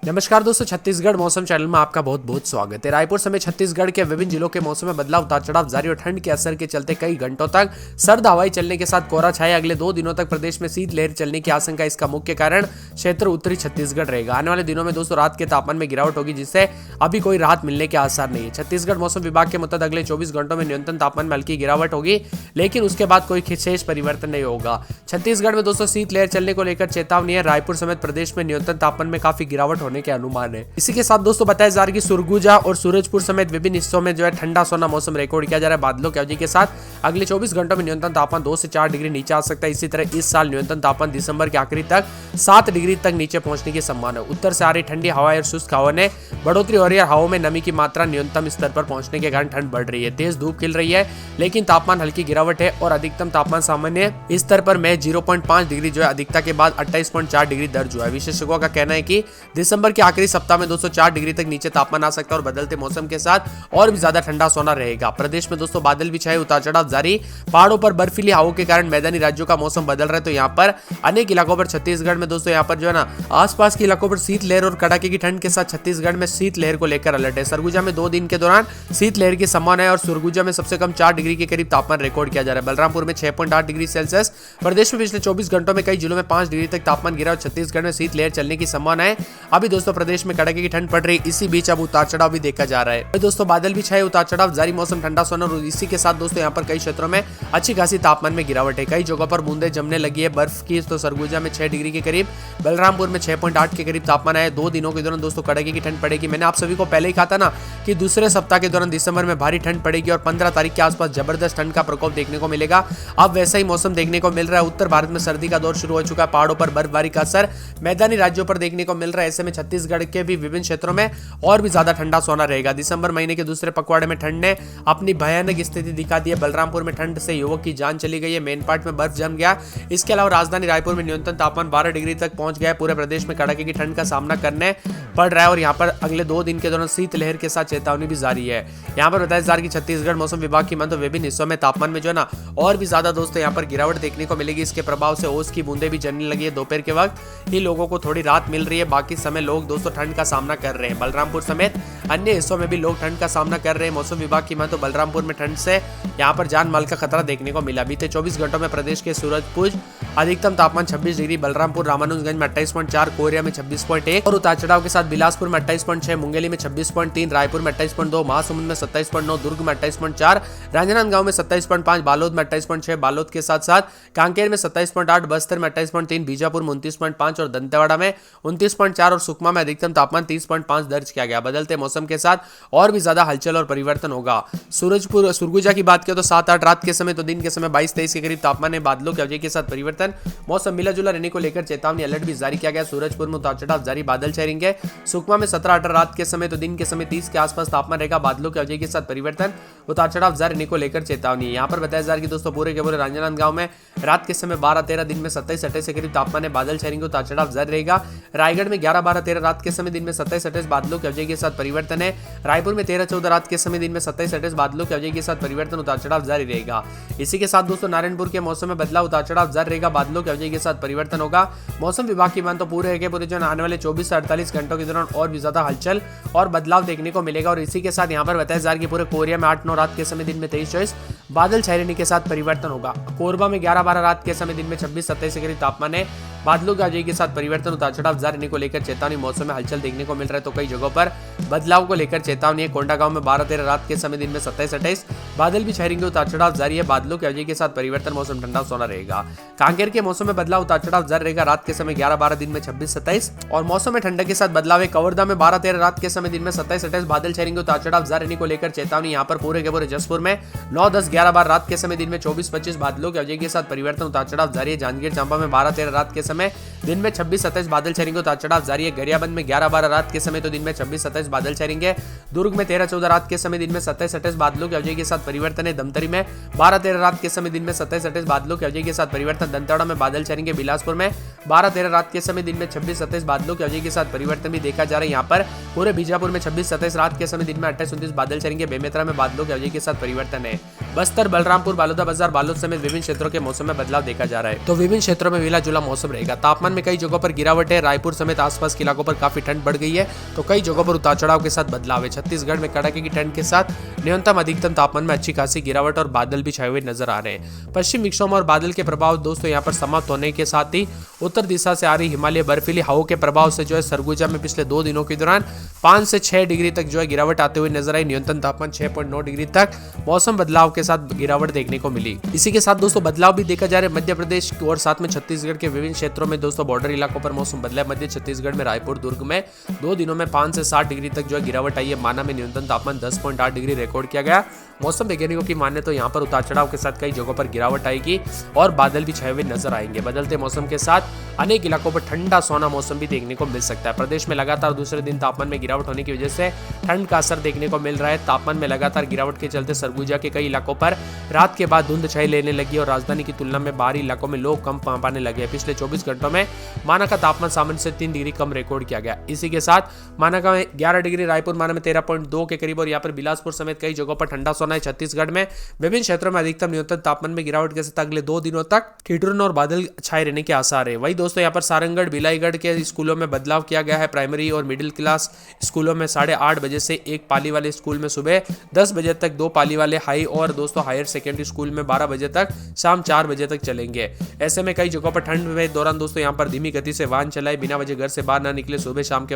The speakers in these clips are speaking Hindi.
नमस्कार दोस्तों, छत्तीसगढ़ मौसम चैनल में आपका बहुत बहुत स्वागत है। रायपुर समेत छत्तीसगढ़ के विभिन्न जिलों के मौसम में बदलाव, उतार चढ़ाव जारी और ठंड के असर के चलते कई घंटों तक सर्द हवाएं चलने के साथ कोहरा छाया। अगले 2 दिनों तक प्रदेश में शीतलहर चलने की आशंका। इसका मुख्य कारण क्षेत्र उत्तरी छत्तीसगढ़ रहेगा। आने वाले दिनों में दोस्तों रात के तापमान में गिरावट होगी, जिससे अभी कोई राहत मिलने के आसार नहीं है। छत्तीसगढ़ मौसम विभाग के मुताबिक अगले 24 घंटों में न्यूनतम तापमान में हल्की गिरावट होगी, लेकिन उसके बाद कोई विशेष परिवर्तन नहीं होगा। छत्तीसगढ़ में दोस्तों शीतलहर चलने को लेकर चेतावनी है। रायपुर समेत प्रदेश में न्यूनतम तापमान में काफी गिरावट होने के अनुमान है। इसी के साथ दोस्तों बताया जा रहा है कि सुरगुजा और सूरजपुर समेत विभिन्न हिस्सों में जो है ठंडा सोना मौसम रिकॉर्ड किया जा रहा है। बादलों की अवधि के साथ अगले 24 घंटों में न्यूनतम तापमान 2 से 4 डिग्री नीचे आ सकता है। इसी तरह इस साल न्यूनतम तापमान दिसंबर के आखिरी तक 7 डिग्री तक नीचे पहुंचने की संभावना है। उत्तर से आ रही ठंडी हवा और शुष्क हवा ने बढ़ोतरी हो रही है। हवा में नमी की मात्रा न्यूनतम स्तर पर पहुंचने के कारण ठंड बढ़ रही है। तेज धूप खिल रही है, लेकिन तापमान हल्की गिरावट है और अधिकतम तापमान सामान्य स्तर पर में 0.5 डिग्री जो है अधिकता के बाद 28.4 डिग्री दर्ज हुआ है। विशेषज्ञों का कहना है कि दिसंबर के आखिरी सप्ताह में 204 डिग्री तक नीचे तापमान आ सकता है और बदलते मौसम के साथ और भी ज्यादा ठंडा सोना रहेगा। प्रदेश में दोस्तों बादल भी छाए, उतार चढ़ाव जारी। पहाड़ों पर बर्फीली हवाओं के कारण मैदानी राज्यों का मौसम बदल रहा है। तो यहाँ पर अनेक इलाकों पर छत्तीसगढ़ में दोस्तों यहाँ पर जो है ना आसपास के इलाकों पर शीतलहर और कड़ाके की ठंड के साथ छत्तीसगढ़ में शीतलहर को लेकर अलर्ट है। सरगुजा में 2 दिन के दौरान शीतलहर की संभावना है और सुरगुजा में सबसे कम 4 डिग्री के करीब तापमान रिकॉर्ड किया जा रहा है। बलरामपुर में 6.8 डिग्री सेल्सियस। प्रदेश में पिछले 24 घंटों में कई जिलों में 5 डिग्री तक तापमान गिरा और छत्तीसगढ़ में शीतलहर चलने की संभावना है। अभी दोस्तों प्रदेश में कड़ाके की ठंड पड़ रही, इसी बीच अब उतार चढ़ाव भी देखा जा रहा है। दोस्तों बादल भी छाए, उतार चढ़ाव जारी, मौसम ठंडा सोना और इसी के साथ दोस्तों यहाँ पर कई क्षेत्रों में अच्छी खासी तापमान में गिरावट है। कई जगहों पर बूंदे जमने लगी है बर्फ की। तो सरगुजा में 6 डिग्री के करीब, बलरामपुर में 6.8 के करीब तापमान है। 2 दिनों के दौरान दोस्तों कड़ाके की ठंड पड़ेगी। मैंने आप सभी को पहले ही कहा था ना कि दूसरे सप्ताह के दौरान दिसंबर में भारी ठंड पड़ेगी और 15 तारीख के आसपास जबरदस्त ठंड का प्रकोप देखने को मिलेगा। अब वैसा ही मौसम देखने को मिल रहा है। उत्तर भारत में सर्दी का दौर शुरू हो चुका है। पहाड़ों पर बर्फबारी का असर मैदानी राज्यों पर देखने को मिल रहा है। ऐसे में छत्तीसगढ़ के भी विभिन्न क्षेत्रों में और भी ज्यादा ठंडा सोना रहेगा। दिसंबर महीने के दूसरे पखवाड़े में ठंड ने अपनी भयानक स्थिति दिखा दी है। बलरामपुर में ठंड से युवक की जान चली गई है। मेन पार्ट में बर्फ जम गया। इसके अलावा राजधानी रायपुर में न्यूनतम तापमान 12 डिग्री तक पहुंच गया है। पूरे प्रदेश में कड़ाके की ठंड का सामना करने पड़ रहा है और यहाँ पर अगले 2 दिन के दौरान शीतलहर के साथ चेतावनी भी जारी है। यहाँ पर बताया जा रहा है कि छत्तीसगढ़ मौसम विभाग की माने तो विभिन्न हिस्सों में तापमान में जो है ना और भी ज्यादा दोस्तों यहाँ पर गिरावट देखने को मिलेगी। इसके प्रभाव से ओस की बूंदे भी जमने लगी है। दोपहर के वक्त ही लोगों को थोड़ी राहत मिल रही है। बाकी समय लोग दोस्तों ठंड का सामना कर रहे हैं। बलरामपुर समेत अन्य हिस्सों में भी लोग ठंड का सामना कर रहे हैं। मौसम विभाग की माने तो बलरामपुर में ठंड से यहाँ पर जान माल का खतरा देखने को मिला। बीते 24 घंटों में प्रदेश के सूरजपुर अधिकतम तापमान 26 डिग्री, बलरामपुर रामानुजगंज में 28.4, कोरिया में 26.1 और उतार चढ़ाव के साथ बिलासपुर में 28.6, मुंगेली में 26.3, रायपुर में 28.2, महासमुंद में 27.9, दुर्ग में 28.4, राजनांदगांव में 27.5, बालोद में 28.6, बालोद के साथ साथ कांकेर में 27.8, बस्तर में 28.3, बीजापुर में 29.5 और दंतेवाड़ा में 29.4 और सुकमा में अधिकतम तापमान 30.5 दर्ज किया गया। बदलते मौसम के साथ और भी ज्यादा हलचल और परिवर्तन होगा। सुरगुजा की बात करें तो 7-8 रात के समय तो दिन के समय 22-23 के करीब तापमान है। बादलों की वजह के साथ परिवर्तन, मौसम मिला जुला रहने को लेकर चेतावनी अलर्ट भी जारी किया गया। सूरजपुर में उतार चढ़ाव जारी, बादल छाएंगे। सुकमा में 17-18 रात के समय तो दिन के समय 30 के आसपास तापमान रहेगा। बादलों की वजह के साथ परिवर्तन, उतार चढ़ाव जारी रहने को लेकर चेतावनी। यहाँ पर बताया जा रहा है कि दोस्तों पूरे के पूरे राजनांदगांव में रात के समय 12-13, दिन में 27-28 के करीब तापमान है। बादल छाएंगे, उतार चढ़ाव जारी रहेगा। रायगढ़ में 11-12-13 रात के समय, दिन में 27-28 बादलों की वजह के साथ परिवर्तन है। रायपुर में 13-14 रात के समय, दिन में 27-28 बादलों की वजह के साथ परिवर्तन, उतार चढ़ाव जारी रहेगा। इसी के साथ दोस्तों नारायणपुर के मौसम में बदलाव, उतार चढ़ाव जारी रहेगा। बादलों की वजह के साथ परिवर्तन होगा। मौसम विभाग की मान तो पूरे जो आने वाले 24 से 48 घंटों के दौरान और भी ज्यादा हलचल और बदलाव देखने को मिलेगा। और इसी के साथ यहाँ पर बताया जा रहा है कि पूरे कोरिया में 8-9 रात के समय, दिन में 23-24 बादल छाए रहने के साथ परिवर्तन होगा। कोरबा में 11-12 रात के समय, दिन में 26-27 के करीब तापमान है। बादलों की वजह के साथ परिवर्तन, उतार चढ़ाव जारी रहने को लेकर चेतावनी। मौसम में हलचल देखने को मिल रहा है तो कई जगहों पर बदलाव को लेकर चेतावनी है। कोंडागांव में 12-13 रात के समय, दिन में 27-28 बादल भी छाएंगे, उतार चढ़ाव जारी है। बादलों की वजह के साथ परिवर्तन, मौसम ठंडा सोना रहेगा। कांकेर के मौसम में बदलाव, उतार चढ़ाव जारी रहेगा। रात के समय 11-12, दिन में 26-27 और मौसम में ठंडक के साथ बदलाव है। कवर्धा में 12-13 रात के समय, दिन में 27-28 बादल छाएंगे, उतार चढ़ाव जारी रहने को लेकर चेतावनी। यहाँ पर पूरे के पूरे जसपुर में 9-10, 11-12 रात के समय, दिन में 24-25 बादलों की वजह के साथ परिवर्तन, उतार चढ़ाव जारी है। जांजगीर चांपा में 12-13 रात के समय, दिन में 26-27 बादल छाएंगे, उतार चढ़ाव जारी है। गरियाबंद में 11-12 रात के समय तो दिन में 26-27 बादल छाएंगे। दुर्ग में 13-14 रात के समय, दिन में 27-28 बादलों की वजह के साथ परिवर्तन है। दमतरी में 12-13 रात के समय, दिन में 27-28 बादलों की वजह के साथ परिवर्तन, दंतेवाड़ा में बादल छाएंगे। बिलासपुर में 12-13 रात के समय दिन में 26-27 बादलों की अवधि के साथ परिवर्तन भी देखा जा रहा है। यहाँ पर पूरे बीजापुर में 26-27 रात के समय दिन में 28-29 बादल चलेंगे। बेमेतरा में बादलों की अवधि के साथ परिवर्तन है। बस्तर, बलरामपुर, बालोदाबाजार, बालोद समेत विभिन्न क्षेत्रों के मौसम में बदलाव देखा जा रहा है। तो विभिन्न क्षेत्रों में मिला जुला मौसम रहेगा। तापमान में कई जगहों पर गिरावट है। रायपुर समेत आसपास के इलाकों पर काफी ठंड बढ़ गई है, तो कई जगहों पर उतार चढ़ाव के साथ बदलाव है। छत्तीसगढ़ में कड़ाके की ठंड के साथ न्यूनतम अधिकतम तापमान में अच्छी खासी गिरावट और बादल भी छाए हुए नजर आ रहे हैं। पश्चिम विक्षोभ और बादल के प्रभाव दोस्तों यहाँ पर समाप्त होने के साथ ही उत्तर दिशा से आ रही हिमालय बर्फीली हवाओं के प्रभाव से जो है सरगुजा में पिछले 2 दिनों के दौरान 5 से 6 डिग्री तक जो है गिरावट आते हुए नजर आई। न्यूनतम तापमान 6.9 डिग्री तक मौसम बदलाव के साथ गिरावट देखने को मिली। इसी के साथ दोस्तों बदलाव भी देखा जा रहा है मध्य प्रदेश और साथ में छत्तीसगढ़ के विभिन्न क्षेत्रों में। दोस्तों बॉर्डर इलाकों पर मौसम बदला है। मध्य छत्तीसगढ़ में रायपुर, दुर्ग में 2 दिनों में 5 से 7 डिग्री तक जो है गिरावट आई है। माना में न्यूनतम तापमान 10.8 डिग्री रिकॉर्ड किया गया। मौसम वैज्ञानिकों की माने तो यहाँ पर उतार चढ़ाव के साथ कई जगहों पर गिरावट आएगी और बादल भी छाए हुए नजर आएंगे। बदलते मौसम के साथ अनेक इलाकों पर ठंडा सोना मौसम भी देखने को मिल सकता है। प्रदेश में लगातार दूसरे दिन तापमान में गिरावट होने की वजह से ठंड का असर देखने को मिल रहा है। तापमान में लगातार गिरावट के चलते सरगुजा के कई इलाकों पर रात के बाद धुंध छाई लेने लगी और राजधानी की तुलना में बाहरी इलाकों में लोग कम पाने लगे। पिछले 24 घंटों में माना का तापमान सामान्य से 3 डिग्री कम रिकॉर्ड किया गया। इसी के साथ माना का 11 डिग्री, रायपुर माना में 13.2 के करीब और यहाँ पर बिलासपुर समेत कई जगहों पर ठंडा सोना है। छत्तीसगढ़ में विभिन्न क्षेत्रों में अधिकतम न्यूनतम तापमान में गिरावट के साथ अगले 2 दिनों तक ठिठुरन और बादल छाए रहने के आसार है। वही दोस्तों यहाँ पर सारंगढ़, भिलाईगढ़ के स्कूलों में बदलाव किया गया है। प्राइमरी और मिडिल क्लास स्कूलों में 8:30 बजे से 1 पाली वाले स्कूल में सुबह 10 बजे तक 2 पाली वाले हाई और दोस्तों हायर सेकेंडरी स्कूल में 12 बजे तक शाम 4 बजे तक चलेंगे। ऐसे में कई जगहों पर ठंड में दौरान दोस्तों यहाँ पर धीमी गति से वाहन चलाए, बिना वजह घर से बाहर ना निकले। सुबह शाम के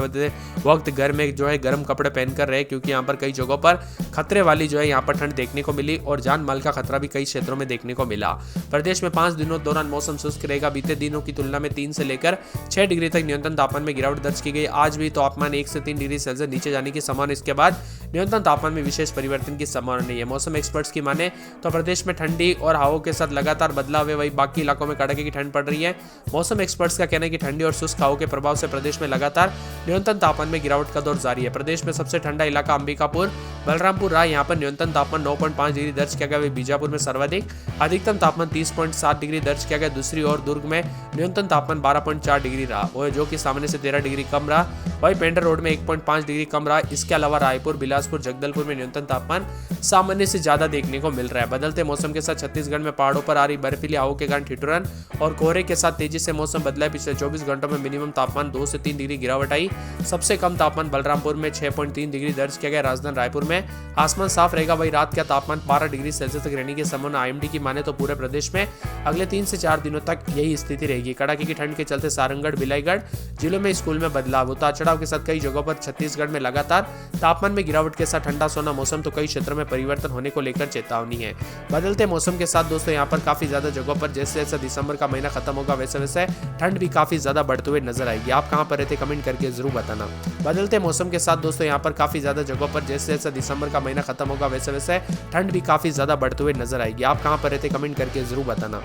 वक्त घर में जो है गर्म कपड़े पहनकर रहे, क्योंकि यहाँ पर कई जगहों पर खतरे वाली जो है यहाँ पर ठंड देखने को मिली और जान माल का खतरा भी कई क्षेत्रों में देखने को मिला। प्रदेश में 5 दिनों दौरान मौसम शुष्क रहेगा। बीते दिनों की तुलना में 3 से लेकर 6 डिग्री तक न्यूनतम तापमान में गिरावट दर्ज की गई। आज भी तापमान 1 से 3 डिग्री सेल्सियस नीचे जाने की संभावना। इसके बाद न्यूनतम तापमान में विशेष परिवर्तन की संभावना नहीं है। मौसम एक्सपर्ट्स की माने तो प्रदेश में ठंडी और हवाओं के साथ लगातार बदलाव है। वही बाकी इलाकों में कड़ाके की ठंड पड़ रही है। मौसम एक्सपर्ट्स का कहना है कि ठंडी और शुष्क हवाओं के प्रभाव से प्रदेश में लगातार न्यूनतम तापमान में गिरावट का दौर जारी है। प्रदेश में सबसे ठंडा इलाका अंबिकापुर, बलरामपुर रहा। यहाँ पर न्यूनतम तापमान 9.5 डिग्री दर्ज किया गया। बीजापुर में सर्वाधिक, अधिकतम तापमान 30.7 डिग्री दर्ज किया गया। दूसरी ओर दुर्ग में न्यूनतम तापमान 12.4 डिग्री रहा, और जो कि सामान्य से 13 डिग्री कम रहा। वही पेंड्रा रोड में 1.5 डिग्री कम रहा। इसके अलावा रायपुर, बिलासपुर, जगदलपुर में न्यूनतम तापमान सामान्य से ज्यादा देखने को मिल रहा है। बदलते मौसम के साथ छत्तीसगढ़ में पहाड़ों पर आ रही बर्फीली हवाओं के कारण ठिठुरन और कोहरे के साथ तेजी से मौसम बदला है। पिछले 24 घंटों में मिनिमम तापमान 2 से 3 डिग्री गिरावट आई। सबसे कम तापमान बलरामपुर में 6.3 डिग्री दर्ज किया गया। राजधानी रायपुर में आसमान साफ रहेगा। वही रात का तापमान 12 डिग्री सेल्सियस तक रहने की संभावना। IMD की माने तो पूरे प्रदेश में अगले 3 से 4 दिनों तक यही स्थिति रहेगी। कड़ाके की ठंड के चलते सारंगढ़, भिलाईगढ़ जिलों में स्कूल में बदलाव, उतार चढ़ाव के साथ कई जगहों पर छत्तीसगढ़ में लगातार तापमान में गिरावट के साथ ठंडा सोना मौसम, तो कई क्षेत्रों में परिवर्तन होने को लेकर चेतावनी है। बदलते मौसम के साथ दोस्तों यहाँ पर काफी ज्यादा जगहों पर जैसे जैसे दिसंबर का महीना खत्म होगा वैसे वैसे ठंड भी काफी ज्यादा बढ़ते हुए नजर आएगी। आप कहाँ पर रहते कमेंट करके जरूर बताना। बदलते मौसम के साथ दोस्तों यहाँ पर काफी ज्यादा जगहों पर जैसे जैसे दिसंबर का महीना खत्म होगा वैसे वैसे ठंड भी काफी ज्यादा बढ़ते हुए नजर आएगी। आप कहाँ पर रहते कमेंट करके जरूर बताना।